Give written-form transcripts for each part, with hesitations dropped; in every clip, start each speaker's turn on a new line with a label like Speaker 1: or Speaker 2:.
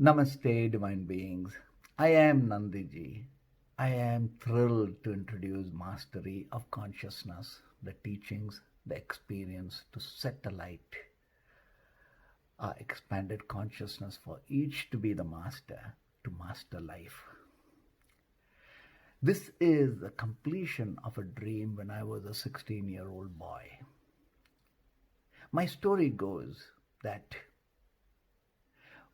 Speaker 1: Namaste, divine beings. I am Nandhiji. I am thrilled to introduce Mastery of Consciousness, the teachings, the experience to set alight our expanded consciousness for each to be the master, to master life. This is the completion of a dream when I was a 16-year-old boy. My story goes that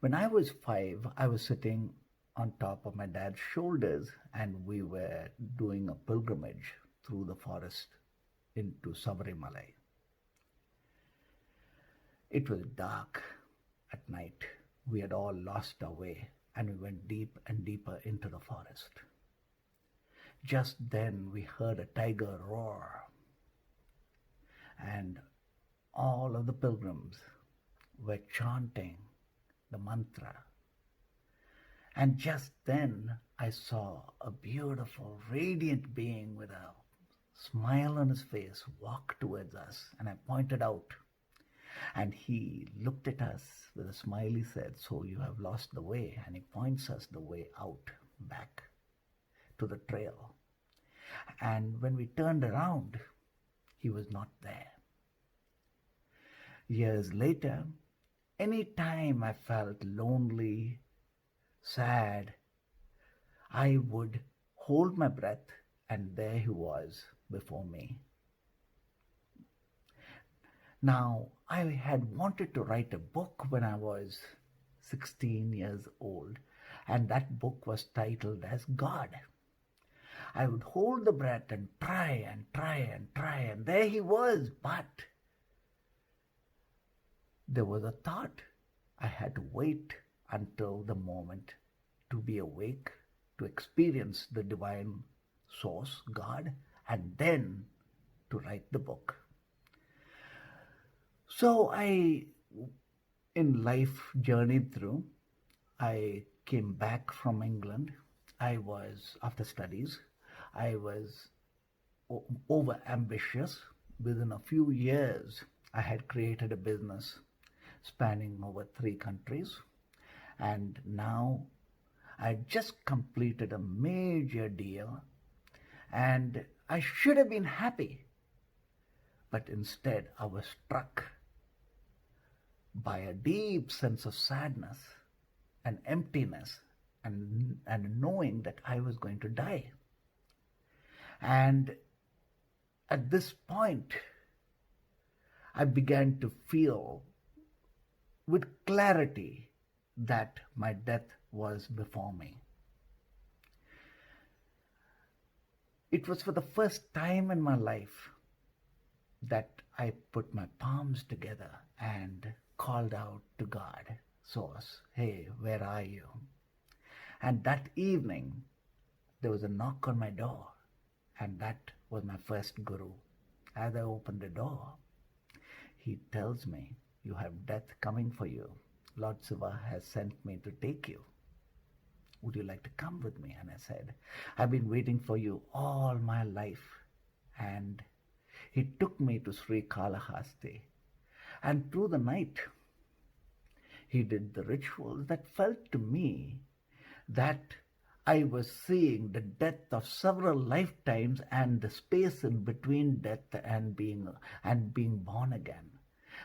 Speaker 1: when I was 5, I was sitting on top of my dad's shoulders and we were doing a pilgrimage through the forest into Sabarimalai. It was dark at night. We had all lost our way and we went deep and deeper into the forest. Just then we heard a tiger roar and all of the pilgrims were chanting the mantra. And just then I saw a beautiful, radiant being with a smile on his face walk towards us, and I pointed out. And he looked at us with a smile. He said, "So you have lost the way," and he points us the way out, back to the trail. And when we turned around, he was not there. Years later, any time I felt lonely, sad, I would hold my breath and there he was before me. Now, I had wanted to write a book when I was 16 years old, and that book was titled as God. I would hold the breath and try and try and try, and there he was, but there was a thought. I had to wait until the moment to be awake, to experience the divine source, God, and then to write the book. So I, in life, journeyed through. I came back from England. After studies, I was over ambitious. Within a few years, I had created a business spanning over 3 countries. And now I just completed a major deal and I should have been happy. But instead I was struck by a deep sense of sadness and emptiness and knowing that I was going to die. And at this point, I began to feel with clarity that my death was before me. It was for the first time in my life that I put my palms together and called out to God, Source, "Hey, where are you?" And that evening, there was a knock on my door, and that was my first guru. As I opened the door, he tells me, "You have death coming for you. Lord Siva has sent me to take you. Would you like to come with me?" And I said, "I've been waiting for you all my life." And he took me to Sri Kalahasti. And through the night, he did the rituals that felt to me that I was seeing the death of several lifetimes and the space in between death and being born again.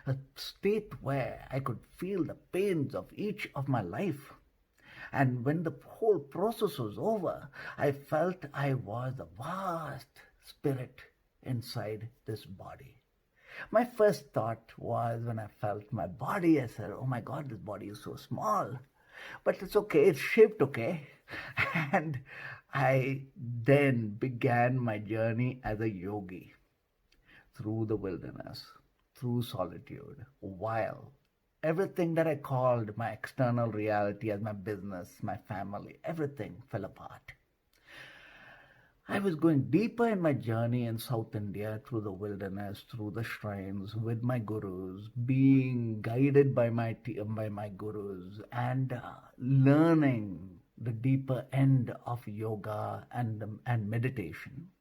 Speaker 1: A state where I could feel the pains of each of my life. And when the whole process was over, I felt I was a vast spirit inside this body. My first thought was when I felt my body, I said, "Oh my God, this body is so small. But it's okay, it's shaped okay." And I then began my journey as a yogi through the wilderness, through solitude, while everything that I called my external reality as my business, my family, everything fell apart. I was going deeper in my journey in South India, through the wilderness, through the shrines, with my gurus, being guided by my gurus, and learning the deeper end of yoga and meditation.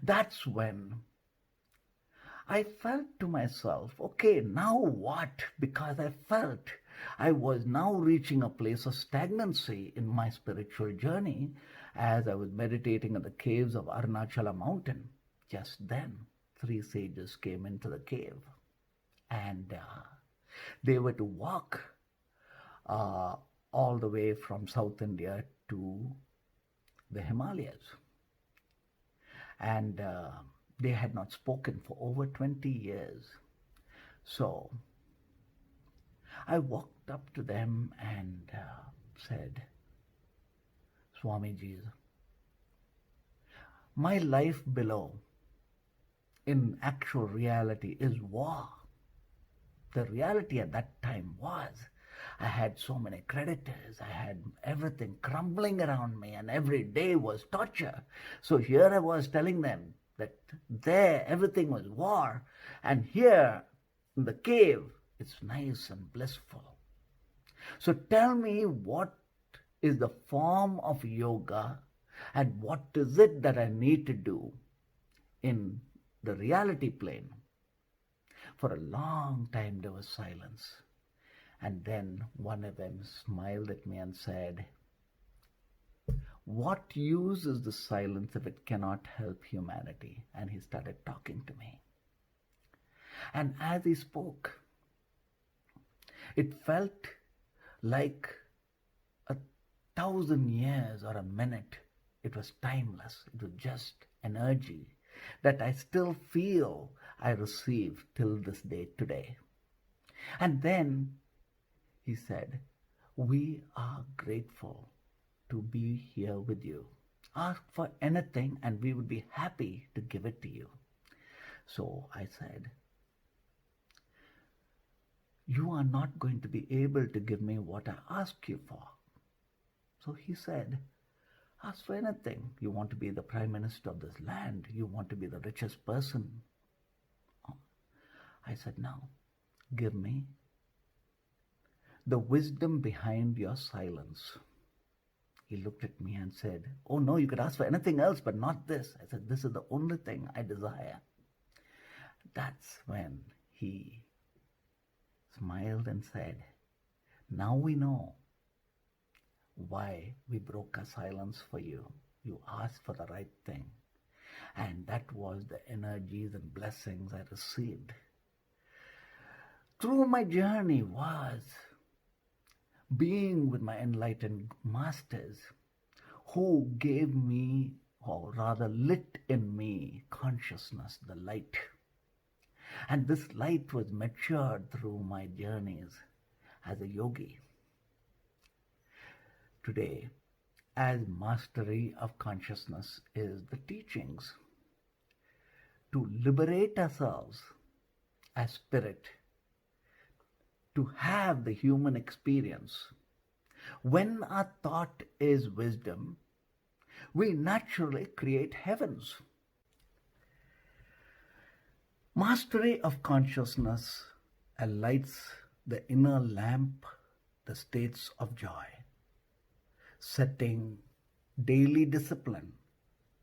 Speaker 1: That's when I felt to myself, okay, now what? Because I felt I was now reaching a place of stagnancy in my spiritual journey as I was meditating in the caves of Arunachala mountain. Just then, 3 sages came into the cave, and they were to walk all the way from South India to the Himalayas. And they had not spoken for over 20 years. So I walked up to them and said, Swamiji, my life below in actual reality is war. The reality at that time was I had so many creditors, I had everything crumbling around me, and every day was torture. So here I was telling them that there everything was war, and here in the cave it's nice and blissful. So tell me, what is the form of yoga and what is it that I need to do in the reality plane? For a long time there was silence. And then one of them smiled at me and said, what use is the silence if it cannot help humanity? And he started talking to me. And as he spoke, it felt like 1,000 years or a minute. It was timeless. It was just energy that I still feel I receive till this day today. And then he said, we are grateful to be here with you. Ask for anything and we would be happy to give it to you. So I said, you are not going to be able to give me what I ask you for. So he said, ask for anything. You want to be the Prime Minister of this land. You want to be the richest person. I said, no, give me the wisdom behind your silence. He looked at me and said, oh no, you could ask for anything else, but not this. I said, this is the only thing I desire. That's when he smiled and said, now we know why we broke our silence for you. You asked for the right thing. And that was the energies and blessings I received. Through my journey was being with my enlightened masters who gave me, or rather lit in me, consciousness, the light. And this light was matured through my journeys as a yogi. Today, as mastery of consciousness is the teachings to liberate ourselves as spirit, to have the human experience. When our thought is wisdom, we naturally create heavens. Mastery of consciousness lights the inner lamp, the states of joy. Setting daily discipline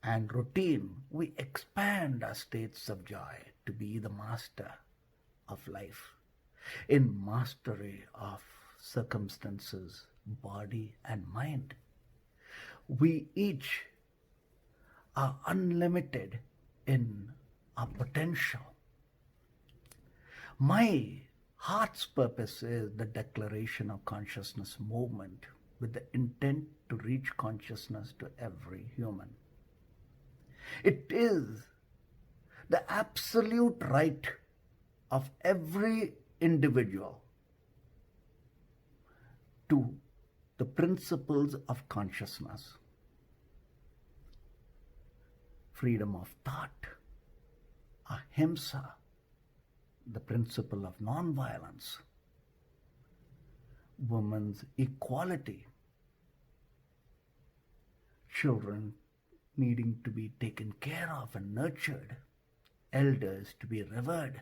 Speaker 1: and routine, we expand our states of joy to be the master of life. In mastery of circumstances, body and mind, we each are unlimited in our potential. My heart's purpose is the declaration of consciousness movement with the intent to reach consciousness to every human. It is the absolute right of every individual to the principles of consciousness. Freedom of thought, ahimsa, the principle of non-violence, women's equality, children needing to be taken care of and nurtured, elders to be revered,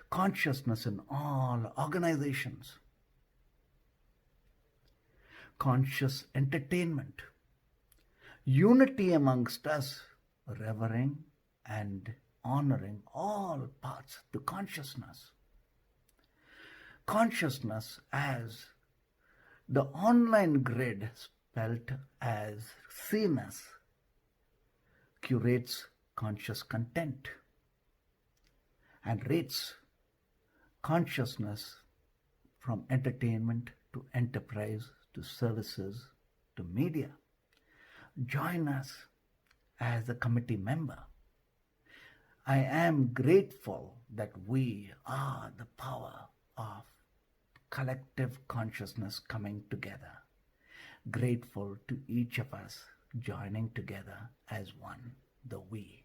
Speaker 1: consciousness in all organizations, conscious entertainment, unity amongst us, revering and honoring all paths to consciousness. consciousness as the online grid spelt as seeness curates conscious content and rates consciousness from entertainment to enterprise to services to media. Join us as a committee member. I am grateful that we are the power of collective consciousness coming together. Grateful to each of us joining together as one, the we.